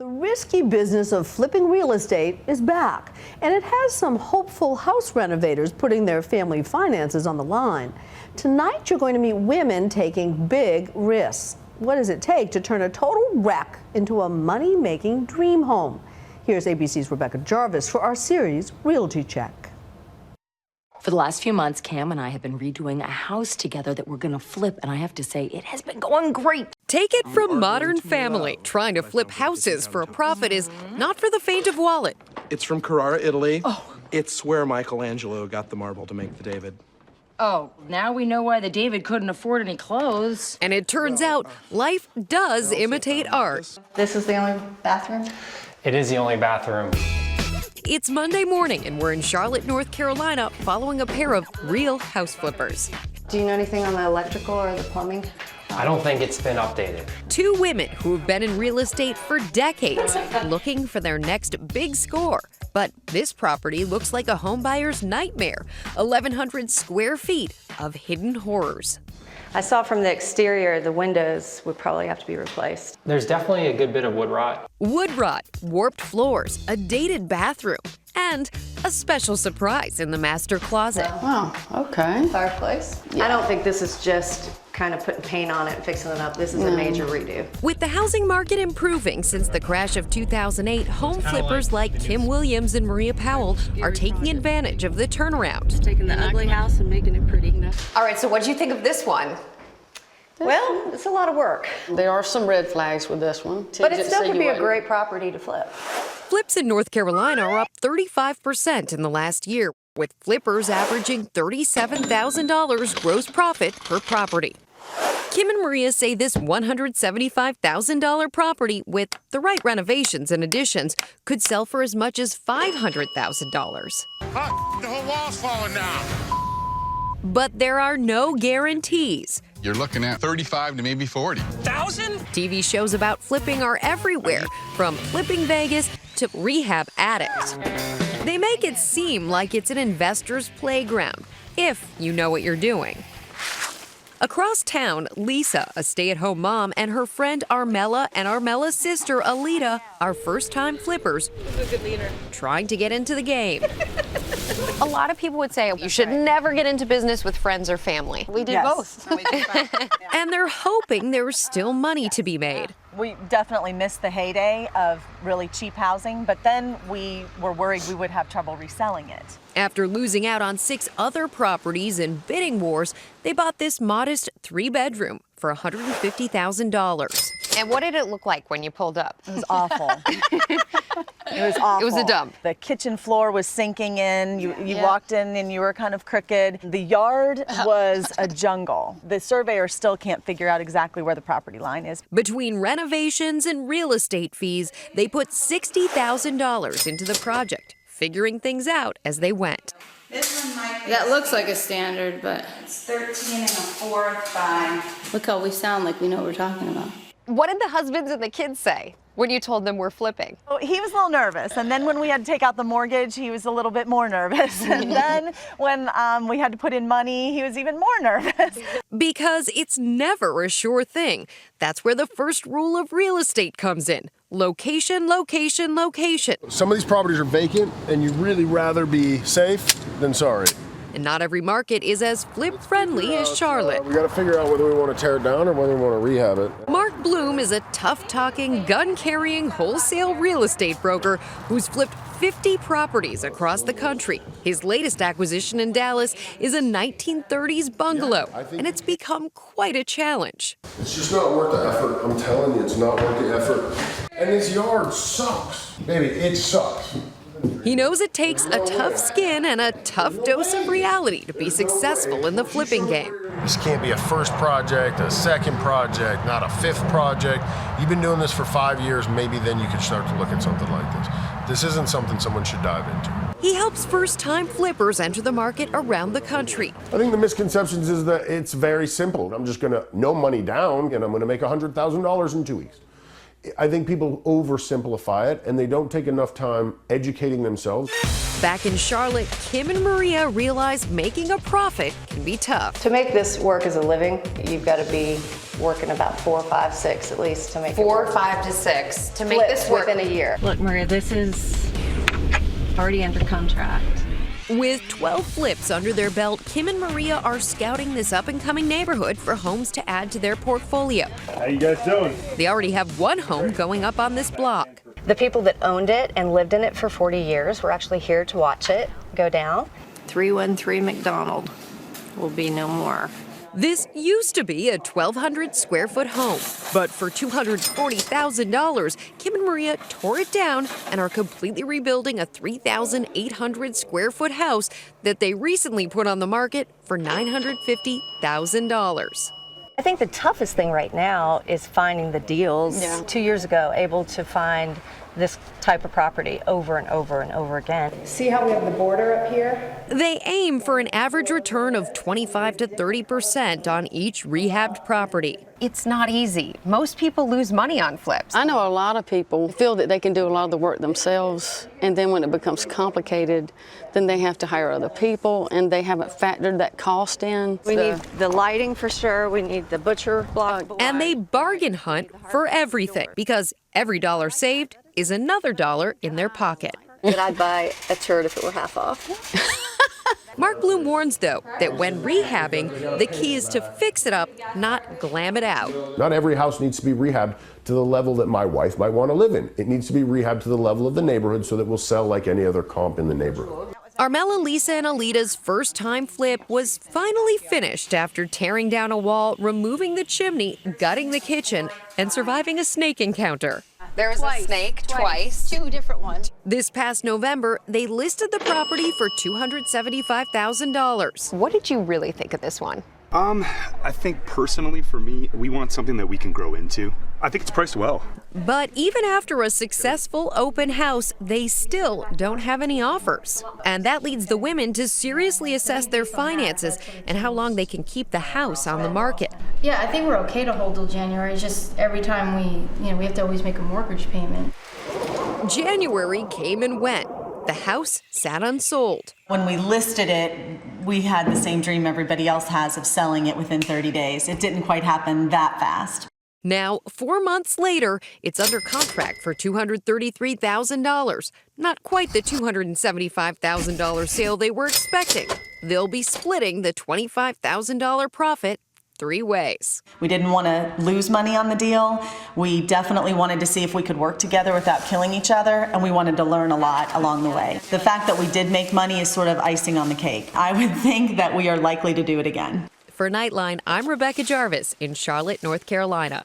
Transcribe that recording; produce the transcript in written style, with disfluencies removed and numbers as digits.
The risky business of flipping real estate is back, and it has some hopeful house renovators putting their family finances on the line. Tonight, you're going to meet women taking big risks. What does it take to turn a total wreck into a money-making dream home? Here's ABC's Rebecca Jarvis for our series, Realty Check. For the last few months, Cam and I have been redoing a house together that we're going to flip, and I have to say, it has been going great. Take it from Modern Family. Trying to flip houses for a profit is not for the faint of wallet. It's from Carrara, Italy. Oh. It's where Michelangelo got the marble to make the David. Oh, now we know why the David couldn't afford any clothes. And it turns out life does imitate art. This is the only bathroom? It is the only bathroom. It's Monday morning, and we're in Charlotte, North Carolina, following a pair of real house flippers. Do you know anything on the electrical or the plumbing? I don't think it's been updated. Two women who have been in real estate for decades, looking for their next big score. But this property looks like a homebuyer's nightmare. 1,100 square feet of hidden horrors. I saw from the exterior the windows would probably have to be replaced. There's definitely a good bit of wood rot. Wood rot, warped floors, a dated bathroom, and a special surprise in the master closet. Oh, okay. Fireplace? Yeah. I don't think this is just kind of putting paint on it and fixing it up. This is a major redo. With the housing market improving since the crash of 2008, home flippers like Kim Williams and Maria Powell are taking advantage of the turnaround. Just taking the ugly house and making it pretty. All right, so what do you think of this one? Well, it's a lot of work. There are some red flags with this one. But it still could be a great property to flip. Flips in North Carolina are up 35% in the last year, with flippers averaging $37,000 gross profit per property. Kim and Maria say this $175,000 property, with the right renovations and additions, could sell for as much as $500,000. The whole wall's falling down. But there are no guarantees. You're looking at 35 to maybe 40,000. TV shows about flipping are everywhere, from Flipping Vegas to Rehab Addict. They make it seem like it's an investor's playground, if you know what you're doing. Across town, Lisa, a stay-at-home mom, and her friend Armella and Armella's sister Alita are first-time flippers trying to get into the game. A lot of people would say you should never get into business with friends or family. We did both. And they're hoping there's still money to be made. We definitely missed the heyday of really cheap housing, but then we were worried we would have trouble reselling it. After losing out on 6 other properties in bidding wars, they bought this modest 3-bedroom for $150,000. And what did it look like when you pulled up? It was awful. It was awful. It was a dump. The kitchen floor was sinking in. You walked in and you were kind of crooked. The yard was a jungle. The surveyor still can't figure out exactly where the property line is. Between renovations and real estate fees, they put $60,000 into the project, figuring things out as they went. This one might be. That looks like a standard, but. It's 13 1/4 by. Look how we sound like we know what we're talking about. What did the husbands and the kids say when you told them we're flipping? Oh, he was a little nervous, and then when we had to take out the mortgage, he was a little bit more nervous. And then when we had to put in money, he was even more nervous. Because it's never a sure thing. That's where the first rule of real estate comes in. Location, location, location. Some of these properties are vacant, and you'd really rather be safe than sorry. And not every market is as flip-friendly as Charlotte. We got to figure out whether we want to tear it down or whether we want to rehab it. Mark Bloom is a tough-talking, gun-carrying wholesale real estate broker who's flipped 50 properties across the country. His latest acquisition in Dallas is a 1930s bungalow, and it's become quite a challenge. It's just not worth the effort. I'm telling you, it's not worth the effort. And this yard sucks. Baby, it sucks. He knows it takes a tough skin and a tough dose of reality to be successful in the flipping game. This can't be a first project, a second project, not a 5th project. You've been doing this for 5 years, maybe then you could start to look at something like this. This isn't something someone should dive into. He helps first-time flippers enter the market around the country. I think the misconceptions is that it's very simple. I'm just gonna, no money down, and I'm gonna make $100,000 in 2 weeks. I think people oversimplify it, and they don't take enough time educating themselves. Back in Charlotte, Kim and Maria realize making a profit can be tough. To make this work as a living, you've got to be working about 4, 5, 6 at least to make it 4, work. 5 to 6 to make Flips this work. within a year. Look, Maria, this is already under contract. With 12 flips under their belt, Kim and Maria are scouting this up-and-coming neighborhood for homes to add to their portfolio. How you guys doing? They already have one home going up on this block. The people that owned it and lived in it for 40 years were actually here to watch it go down. 313 McDonald will be no more. This used to be a 1,200 square foot home, but for $240,000, Kim and Maria tore it down and are completely rebuilding a 3,800 square foot house that they recently put on the market for $950,000. I think the toughest thing right now is finding the deals. Yeah. 2 years ago, able to find this type of property over and over and over again. See how we have the border up here? They aim for an average return of 25 to 30% on each rehabbed property. It's not easy. Most people lose money on flips. I know a lot of people feel that they can do a lot of the work themselves, and then when it becomes complicated, then they have to hire other people, and they haven't factored that cost in. We need the lighting for sure. We need the butcher block. And they bargain hunt for everything because every dollar saved is another dollar in their pocket. That I'd buy a turd if it were half off. Mark Bloom warns, though, that when rehabbing, the key is to fix it up, not glam it out. Not every house needs to be rehabbed to the level that my wife might want to live in. It needs to be rehabbed to the level of the neighborhood so that we'll sell like any other comp in the neighborhood. Armella, Lisa, and Alita's first-time flip was finally finished after tearing down a wall, removing the chimney, gutting the kitchen, and surviving a snake encounter. There was a snake twice. 2 different ones. This past November, they listed the property for $275,000. What did you really think of this one? I think personally for me, we want something that we can grow into. I think it's priced well. But even after a successful open house, they still don't have any offers. And that leads the women to seriously assess their finances and how long they can keep the house on the market. Yeah, I think we're okay to hold till January. It's just every time we have to always make a mortgage payment. January came and went. The house sat unsold. When we listed it, we had the same dream everybody else has of selling it within 30 days. It didn't quite happen that fast. Now, 4 months later, it's under contract for $233,000. Not quite the $275,000 sale they were expecting. They'll be splitting the $25,000 profit 3 ways. We didn't want to lose money on the deal. We definitely wanted to see if we could work together without killing each other, and we wanted to learn a lot along the way. The fact that we did make money is sort of icing on the cake. I would think that we are likely to do it again. For Nightline, I'm Rebecca Jarvis in Charlotte, North Carolina.